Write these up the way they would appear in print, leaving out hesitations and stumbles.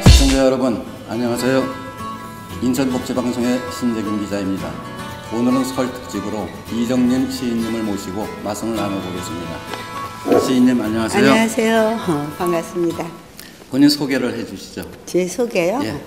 시청자 여러분, 안녕하세요. 인천복지방송의 신재균 기자입니다. 오늘은 설 특집으로 이정림 시인님을 모시고 말씀을 나눠보겠습니다. 시인님 안녕하세요. 안녕하세요. 반갑습니다. 본인 소개를 해주시죠. 제 소개요? 예.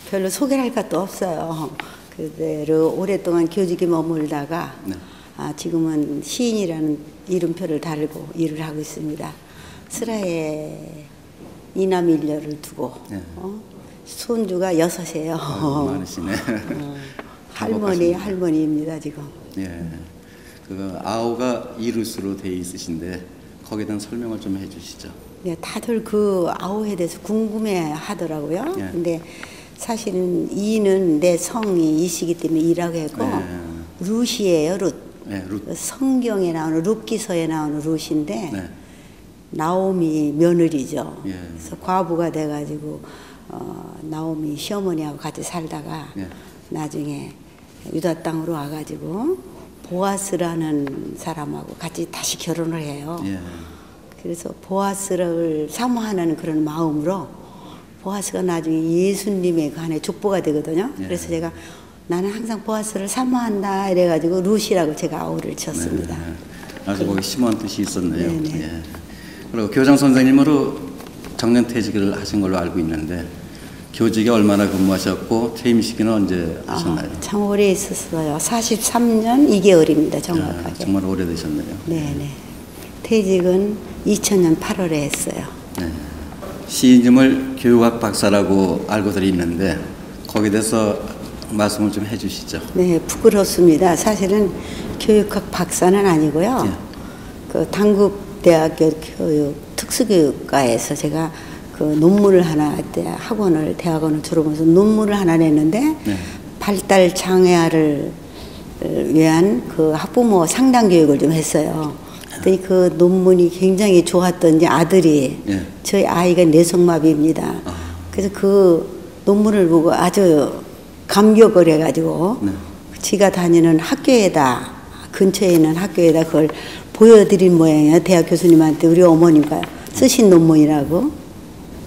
별로 소개할 것도 없어요. 그대로 오랫동안 교직에 머물다가 네. 지금은 시인이라는 이름표를 달고 일을 하고 있습니다. 슬하에 이남 일녀를 두고 네. 손주가 6이에요. 많으시네. 할머니입니다 지금. 예. 그 아우가 이루스로 돼 있으신데 거기에 대한 설명을 좀 해주시죠. 네, 다들 그 아우에 대해서 궁금해 하더라고요. 예. 근데 사실은 이는 내 성이 이시기 때문에 이라고 했고, 룻이에요, 룻. 네, 룻. 성경에 나오는 룻기서에 나오는 룻인데, 네. 나오미 며느리죠. 예. 그래서 과부가 돼가지고 나오미 시어머니하고 같이 살다가 예. 나중에 유다 땅으로 와가지고 보아스라는 사람하고 같이 다시 결혼을 해요. 예. 그래서 보아스를 사모하는 그런 마음으로 보아스가 나중에 예수님의 간에 족보가 되거든요. 예. 그래서 제가 나는 항상 보아스를 사모한다 이래가지고 룻이라고 제가 아우를 쳤습니다. 네. 아주 거기 심오한 뜻이 있었네요. 네네. 예. 그리고 교장 선생님으로 정년 퇴직을 하신 걸로 알고 있는데 교직에 얼마나 근무하셨고 퇴임 시기는 언제 하셨나요? 참 오래 있었어요. 43년 2개월입니다. 정확하게. 정말 오래되셨네요. 네네. 퇴직은 2000년 8월에 했어요. 네. 시인님을 교육학 박사라고 알고들 있는데 거기에 대해서 말씀을 좀 해주시죠. 네, 부끄럽습니다. 사실은 교육학 박사는 아니고요. 예. 그 당국대학교 교육 특수교육과에서 제가 그 논문을 하나 대학원을 졸업해서 논문을 하나 냈는데 네. 발달 장애아를 위한 그 학부모 상담 교육을 좀 했어요. 그랬더니 그 논문이 굉장히 좋았던지 아들이 예. 저희 아이가 뇌성마비입니다. 그래서 그 논문을 보고 아주 감격을 해가지고 네. 지가 다니는 학교에다 근처에 있는 학교에다 그걸 보여드린 모양이에요. 대학 교수님한테 우리 어머니가 쓰신 논문이라고.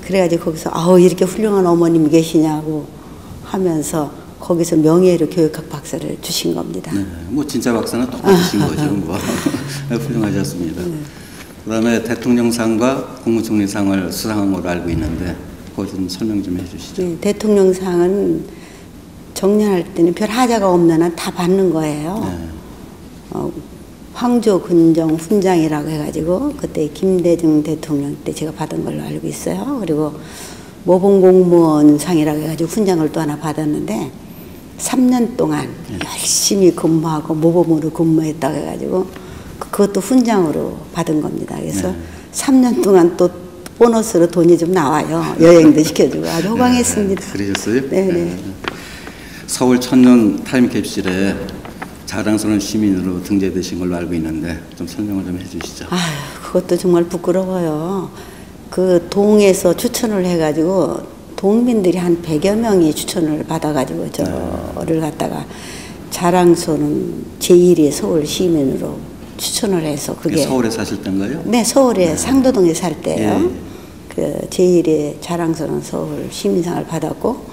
그래가지고 거기서 아우 이렇게 훌륭한 어머님이 계시냐고 하면서 거기서 명예로 교육학 박사를 주신 겁니다. 네. 뭐 진짜 박사는 똑같으신 거죠. 뭐. 훌륭하셨습니다. 그다음에 대통령상과 국무총리상을 수상한 걸로 알고 있는데 그거 좀 설명 좀 해주시죠. 네, 대통령상은 정년할 때는 별 하자가 없는 한 다 받는 거예요. 네. 황조 근정 훈장이라고 해가지고 그때 김대중 대통령 때 제가 받은 걸로 알고 있어요. 그리고 모범공무원상이라고 해가지고 훈장을 또 하나 받았는데 3년 동안 열심히 근무하고 모범으로 근무했다고 해가지고 그것도 훈장으로 받은 겁니다. 그래서 3년 동안 또 보너스로 돈이 좀 나와요. 여행도 시켜주고 아주 호강했습니다. 네. 그러셨어요? 네네. 네. 서울 천년 타임캡슐에 자랑스러운 시민으로 등재되신 걸로 알고 있는데 좀 설명을 좀 해주시죠. 아유, 그것도 정말 부끄러워요. 그 동에서 추천을 해가지고 동민들이 한 100여 명이 추천을 받아가지고 저를 갖다가 자랑스러운 제1의 서울 시민으로 추천을 해서 그게 서울에 사실 때인가요? 네, 서울에 상도동에 살 때요. 예. 그 제1의 자랑스러운 서울 시민상을 받았고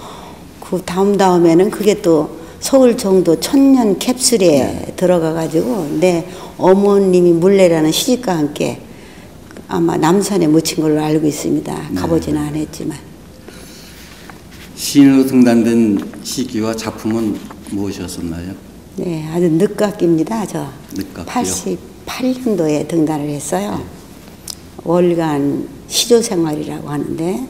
그 다음에는 그게 또 서울 정도 천년 캡슐에 들어가가지고 내 어머님이 물레라는 시집과 함께 아마 남산에 묻힌 걸로 알고 있습니다. 가보지는 않았지만. 시인으로 등단된 시기와 작품은 무엇이었었나요? 네, 아주 늦깎입니다. 저 늦깎이요? 88년도에 등단을 했어요. 월간 시조생활이라고 하는데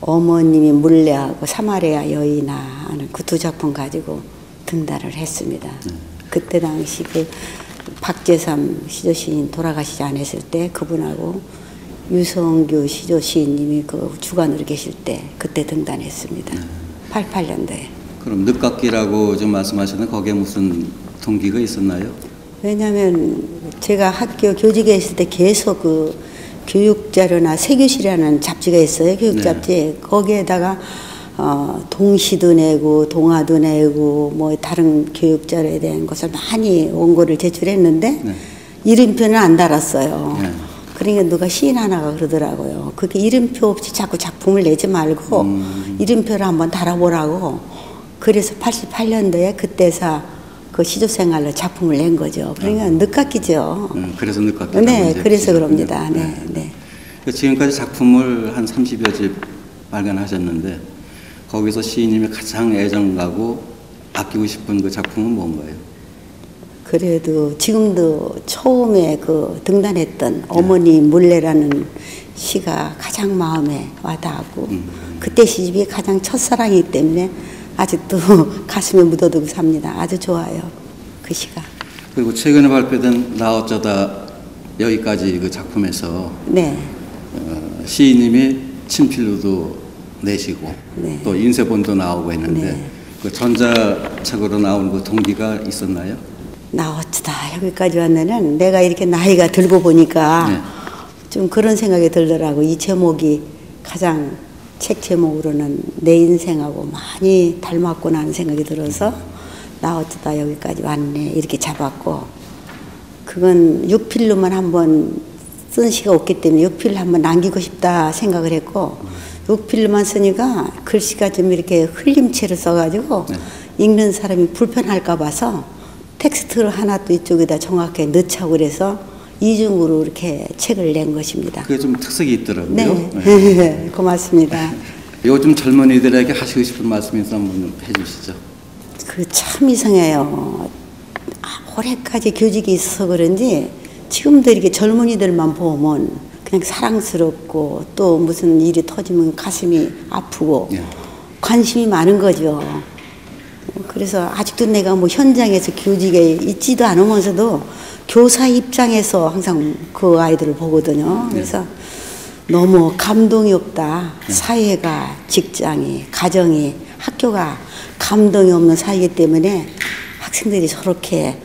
어머님이 물레하고 사마리아 여인아 하는 그 두 작품 가지고 등단을 했습니다. 그때 당시 그 박재삼 시조시인 돌아가시지 않았을 때 그분하고 유성규 시조시인님이 그 주관으로 계실 때 그때 등단했습니다. 88년도에. 그럼 늦깎이라고 좀 말씀하셨는데 거기에 무슨 동기가 있었나요? 왜냐하면 제가 학교 교직에 있을 때 계속 그 교육자료나 세교실이라는 잡지가 있어요. 교육잡지. 네. 거기에다가 동시도 내고 동화도 내고 뭐 다른 교육자료에 대한 것을 많이 원고를 제출했는데 네. 이름표는 안 달았어요. 네. 그러니까 누가 시인 하나가 그러더라고요. 그렇게 이름표 없이 자꾸 작품을 내지 말고 이름표를 한번 달아보라고. 그래서 88년도에 그때서 그 시조생활로 작품을 낸 거죠. 그러니까 늦깎이죠. 그래서 늦깎이. 네, 그래서 그럽니다. 네, 네. 지금까지 작품을 한 30여 집 발견하셨는데 거기서 시인님이 가장 애정 가고 아끼고 싶은 그 작품은 뭔가요? 그래도 지금도 처음에 그 등단했던 어머니 몰래라는 시가 가장 마음에 와닿고 그때 시집이 가장 첫사랑이기 때문에 아직도 가슴에 묻어두고 삽니다. 아주 좋아요. 그 시가. 그리고 최근에 발표된 나 어쩌다 여기까지 그 작품에서 네. 시인님이 친필로도 내시고 네. 또 인쇄본도 나오고 했는데 네. 그 전자책으로 나온 그 동기가 있었나요? 나 어쩌다 여기까지 왔는데는 내가 이렇게 나이가 들고 보니까 네. 좀 그런 생각이 들더라고. 이 제목이 가장 책 제목으로는 내 인생하고 많이 닮았구나 하는 생각이 들어서 나 어쩌다 여기까지 왔네 이렇게 잡았고 그건 6필로만 한번 쓴 시가 없기 때문에 6필을 한번 남기고 싶다 생각을 했고 6필로만 쓰니까 글씨가 좀 이렇게 흘림체로 써가지고 네. 읽는 사람이 불편할까 봐서 텍스트를 하나 또 이쪽에다 정확하게 넣자고 그래서 이중으로 이렇게 책을 낸 것입니다. 그게 좀 특색이 있더라고요. 네, 네. 고맙습니다. 요즘 젊은이들에게 하시고 싶은 말씀 있으면 한번 해주시죠. 그 참 이상해요. 올해까지 교직이 있어서 그런지 지금도 이렇게 젊은이들만 보면 그냥 사랑스럽고 또 무슨 일이 터지면 가슴이 아프고 예. 관심이 많은 거죠. 그래서 아직도 내가 뭐 현장에서 교직에 있지도 않으면서도 교사 입장에서 항상 그 아이들을 보거든요. 그래서 너무 감동이 없다. 사회가, 직장이, 가정이, 학교가 감동이 없는 사회이기 때문에 학생들이 저렇게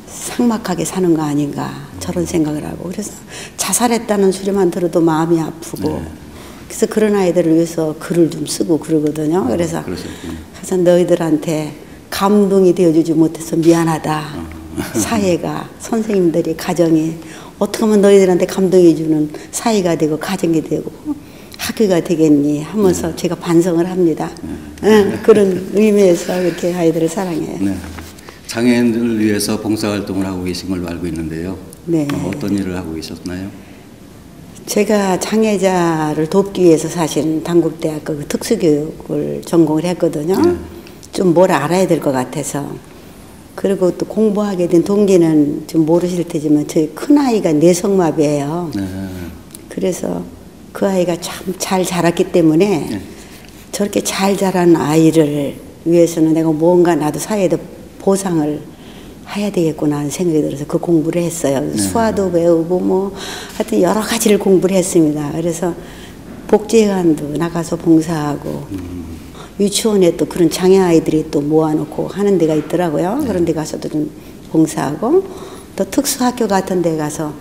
삭막하게 사는 거 아닌가 저런 생각을 하고 그래서 자살했다는 소리만 들어도 마음이 아프고 그래서 그런 아이들을 위해서 글을 좀 쓰고 그러거든요. 그래서 가서 너희들한테 감동이 되어주지 못해서 미안하다. 사회가, 선생님들이, 가정이 어떻게 하면 너희들한테 감동해 주는 사회가 되고 가정이 되고 학교가 되겠니 하면서 제가 반성을 합니다. 그런 의미에서 이렇게 아이들을 사랑해요. 네. 장애인들을 위해서 봉사활동을 하고 계신 걸로 알고 있는데요. 네. 어떤 일을 하고 계셨나요? 제가 장애자를 돕기 위해서 사실 단국대학교 그 특수교육을 전공을 했거든요. 좀 뭘 알아야 될 것 같아서. 그리고 또 공부하게 된 동기는 좀 모르실 테지만 저희 큰아이가 뇌성마비예요. 그래서 그 아이가 참 잘 자랐기 때문에 저렇게 잘 자란 아이를 위해서는 내가 뭔가 나도 사회에도 보상을 해야 되겠구나 하는 생각이 들어서 그 공부를 했어요. 수화도 배우고 뭐 하여튼 여러 가지를 공부를 했습니다. 그래서 복지회관도 나가서 봉사하고 유치원에 또 그런 장애 아이들이 또 모아놓고 하는 데가 있더라고요. 그런 데 가서도 좀 봉사하고 또 특수학교 같은 데 가서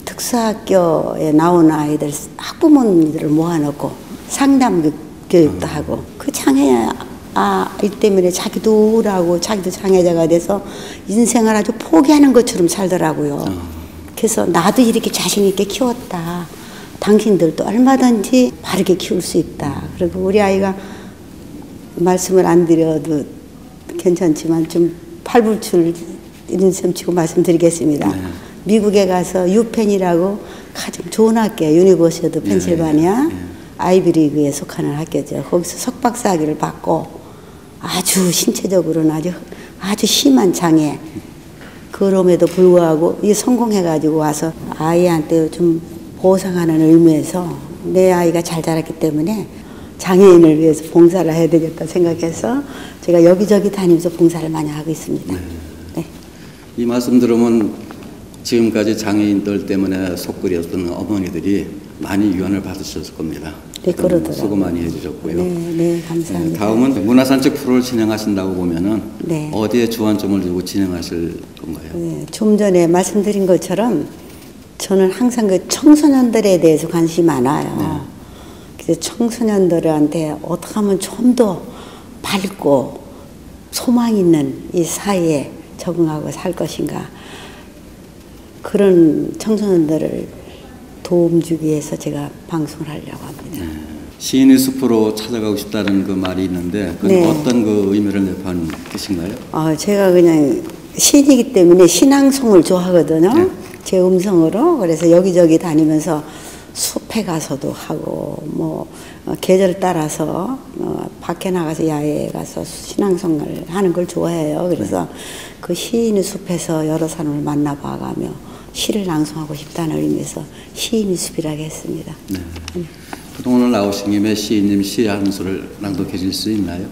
특수학교에 나온 아이들 학부모님들을 모아놓고 상담 교육도 하고 그 장애 이 때문에 자기도 우울하고 자기도 장애자가 돼서 인생을 아주 포기하는 것처럼 살더라고요. 그래서 나도 이렇게 자신 있게 키웠다. 당신들도 얼마든지 바르게 키울 수 있다. 그리고 우리 아이가 말씀을 안 드려도 괜찮지만 좀 팔불출 이런 셈 치고 말씀드리겠습니다. 미국에 가서 유펜이라고 가장 좋은 학교예요. 유니버시티 오브 펜실바니아 아이비리그에 속하는 학교죠. 거기서 석박사학위를 받고 아주 신체적으로는 아주 심한 장애 그럼에도 불구하고 이 성공해가지고 와서 아이한테 좀 보상하는 의미에서 내 아이가 잘 자랐기 때문에 장애인을 위해서 봉사를 해야 되겠다 생각해서 제가 여기저기 다니면서 봉사를 많이 하고 있습니다. 네. 이 말씀 들으면 지금까지 장애인들 때문에 속 끓였던 어머니들이 많이 유언을 받으셨을 겁니다. 네, 그러더라고요. 수고 많이 해주셨고요. 네, 감사합니다. 다음은 문화산책 프로를 진행하신다고 보면은 네. 어디에 주안점을 두고 진행하실 건가요? 네, 좀 전에 말씀드린 것처럼 저는 항상 그 청소년들에 대해서 관심이 많아요. 그래서 청소년들한테 어떻게 하면 좀 더 밝고 소망 있는 이 사회에 적응하고 살 것인가, 그런 청소년들을 도움 주기 위해서 제가 방송을 하려고 합니다. 시인의 숲으로 찾아가고 싶다는 그 말이 있는데 그건 네. 어떤 그 의미를 내포한 뜻인가요? 제가 그냥 시인이기 때문에 신앙송을 좋아하거든요. 네. 제 음성으로. 그래서 여기저기 다니면서 숲에 가서도 하고, 뭐 계절 따라서 밖에 나가서 야외에 가서 신앙송을 하는 걸 좋아해요. 그래서 그 시인의 숲에서 여러 사람을 만나봐가며 시를 낭송하고 싶다는 의미에서 시인의 숲이라고 했습니다. 네. 그럼 오늘 나오신 김에 시인님 시 한 수를 낭독해 줄 수 있나요?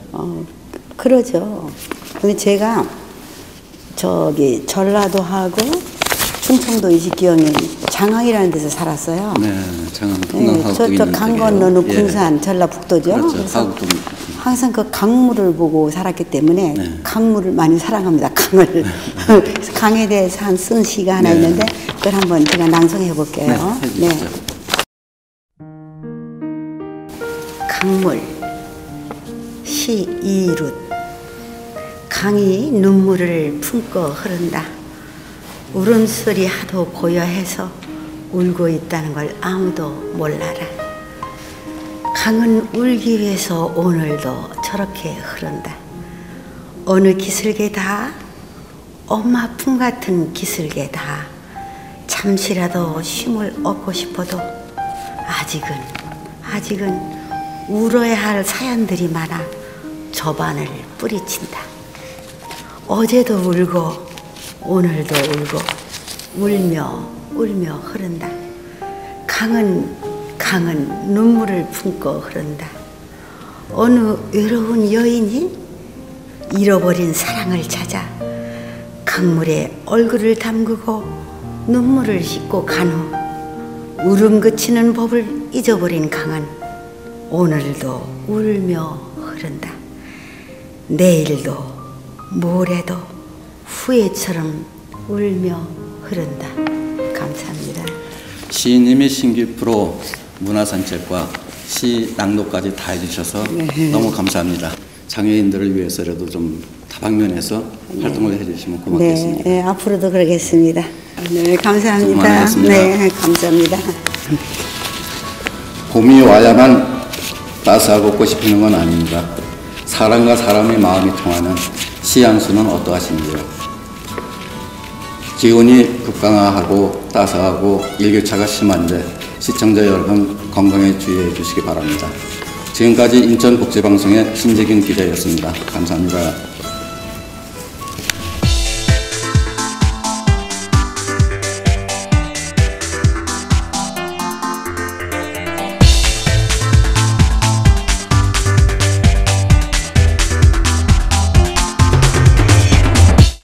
그러죠. 근데 제가 저기 전라도하고 충청도 이직기형인 장항이라는 데서 살았어요. 네, 장항 풍광하고 저쪽 강 건너는 군산 전라북도죠. 그렇죠. 그래서 하곡도 항상 그 강물을 보고 살았기 때문에 네. 강물을 많이 사랑합니다. 강을. 그래서 강에 대해서 쓴 시가 하나 네. 있는데 그걸 한번 제가 낭송해 볼게요. 네, 해주시죠. 강물 시 이룻. 강이 눈물을 품고 흐른다. 울음소리 하도 고요해서 울고 있다는 걸 아무도 몰라라. 강은 울기 위해서 오늘도 저렇게 흐른다. 어느 기슭에다, 엄마 품 같은 기슭에다 잠시라도 쉼을 얻고 싶어도 아직은 울어야 할 사연들이 많아 저반을 뿌리친다. 어제도 울고 오늘도 울고 울며 흐른다. 강은 눈물을 품고 흐른다. 어느 외로운 여인이 잃어버린 사랑을 찾아 강물에 얼굴을 담그고 눈물을 씻고 간 후 울음 그치는 법을 잊어버린 강은 오늘도 울며 흐른다. 내일도 모레도 후회처럼 울며 흐른다. 감사합니다. 시인님이 신기프로 문화산책과 시 낭독까지 다 해주셔서 너무 감사합니다. 장애인들을 위해서라도 좀 다방면에서 활동을 해주시면 고맙겠습니다. 네, 앞으로도 그러겠습니다. 네, 감사합니다. 수고 많으셨습니다. 네, 감사합니다. 봄이 와야만 따스하고 꽃이 피는 건 아닙니다. 사람과 사람의 마음이 통하는 시 한 수는 어떠하신지요? 기온이 급강하고 따스하고 일교차가 심한데 시청자 여러분 건강에 주의해 주시기 바랍니다. 지금까지 인천국제방송의 신재균 기자였습니다. 감사합니다.